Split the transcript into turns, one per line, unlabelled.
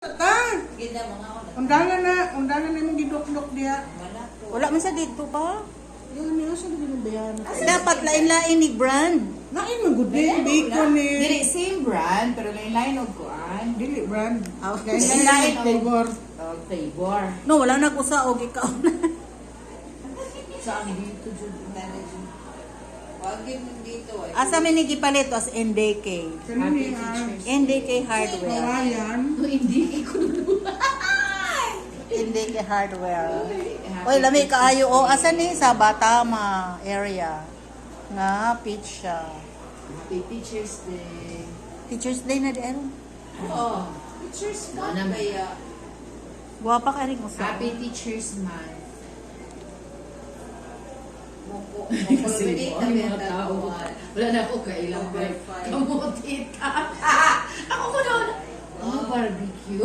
Ganda mga ako.
Undangan na yung gidok-dok diya.
Wala man sa dito pa.
Yan niya sa ginabayan.
Dapat lain-lain ni brand.
Lain man good din bacon ni.
Dili same brand pero lain-lain og kuan.
Dili brand.
Okay.
Guys,
Lain
flavor.
Og flavor.
No, wala na ko sa og ikaw.
Sa ang dito jud manager. Wag yun dito ay.
Asa man ni gipalit as NDK.
Kanini
NDK Hardware.
Kawayan.
Hindi ko
NDK Hardware. Oy, lami kaayo o asa ni sa Batama area. Nga pizza.
Happy Teachers Day.
Teachers Day na di ano?
Oh, Teachers Month kaya.
Guwapa ka rin mo sa.
Happy Teachers Month.
Kasi mo, ang mga tao. Wala na ako kailang break. Kamutit ka. Ako ko doon. Oh, barbecue.